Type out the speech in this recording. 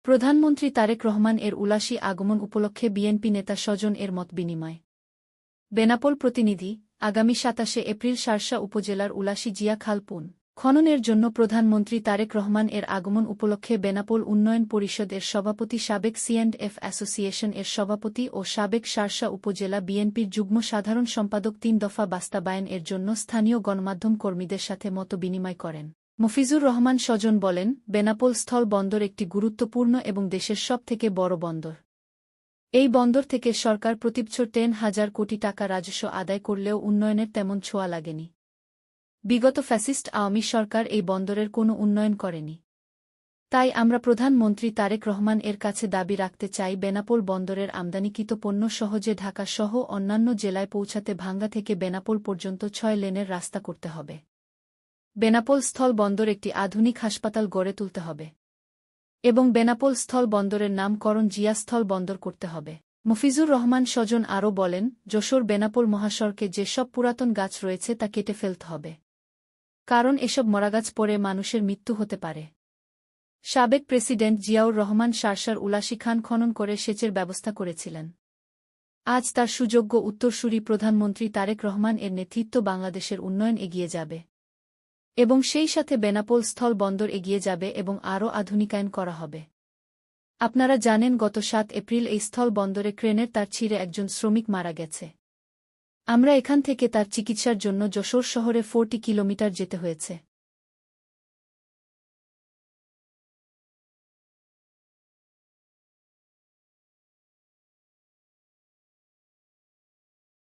প্রধানমন্ত্রী তারেক রহমান এর উলাসী আগমন উপলক্ষে বিএনপি নেতা স্বজন এর মতবিনিময়। বেনাপোল প্রতিনিধি। আগামী ২৭ এপ্রিল শার্শা উপজেলার উলাসী জিয়া খাল পুন খননের জন্য প্রধানমন্ত্রী তারেক রহমান এর আগমন উপলক্ষে বেনাপোল উন্নয়ন পরিষদ এর সভাপতি, সাবেক সি&এফ অ্যাসোসিয়েশন এর সভাপতি ও সাবেক শার্শা উপজেলা বিএনপির যুগ্ম সাধারণ সম্পাদক ৩ দফা বাস্তবায়ন এর জন্য স্থানীয় গণমাধ্যম কর্মীদের সাথে মতবিনিময় করেন। মফিজুর রহমান স্বজন বলেন, বেনাপোল স্থল বন্দর একটি গুরুত্বপূর্ণ এবং দেশের সবথেকে বড় বন্দর। এই বন্দর থেকে সরকার প্রতিবছর ১০,০০০ কোটি টাকা রাজস্ব আদায় করলেও উন্নয়নের তেমন ছোঁয়া লাগেনি। বিগত ফ্যাসিস্ট আওয়ামী সরকার এই বন্দরের কোনো উন্নয়ন করেনি। তাই আমরা প্রধানমন্ত্রী তারেক রহমান এর কাছে দাবি রাখতে চাই, বেনাপোল বন্দরের আমদানিকৃত পণ্য সহজে ঢাকা সহ অন্যান্য জেলায় পৌঁছাতে ভাঙ্গা থেকে বেনাপোল পর্যন্ত ৬ লেনের রাস্তা করতে হবে। বেনাপোল স্থল বন্দর একটি আধুনিক হাসপাতাল গড়ে তুলতে হবে এবং বেনাপোল স্থল বন্দরের নামকরণ জিয়া স্থল বন্দর করতে হবে। মফিজুর রহমান স্বজন আরও বলেন, যশোর বেনাপোল মহাসড়কে যেসব পুরাতন গাছ রয়েছে তা কেটে ফেলতে হবে, কারণ এসব মরাগাছ পড়ে মানুষের মৃত্যু হতে পারে। সাবেক প্রেসিডেন্ট জিয়াউর রহমান শার্শার উলাসী খান খনন করে সেচের ব্যবস্থা করেছিলেন। আজ তার সুযোগ্য উত্তরসূরি প্রধানমন্ত্রী তারেক রহমান এর নেতৃত্ব বাংলাদেশের উন্নয়ন এগিয়ে যাবে এবং সেই সাথে বেনাপোল স্থল বন্দর এগিয়ে যাবে এবং আরও আধুনিকায়ন করা হবে। আপনারা জানেন, গত ৭ এপ্রিল এই স্থল বন্দরে ক্রেনের তার ছিঁড়ে একজন শ্রমিক মারা গেছে। আমরা এখান থেকে তার চিকিৎসার জন্য যশোর শহরে ৪০ কিলোমিটার যেতে হয়েছে।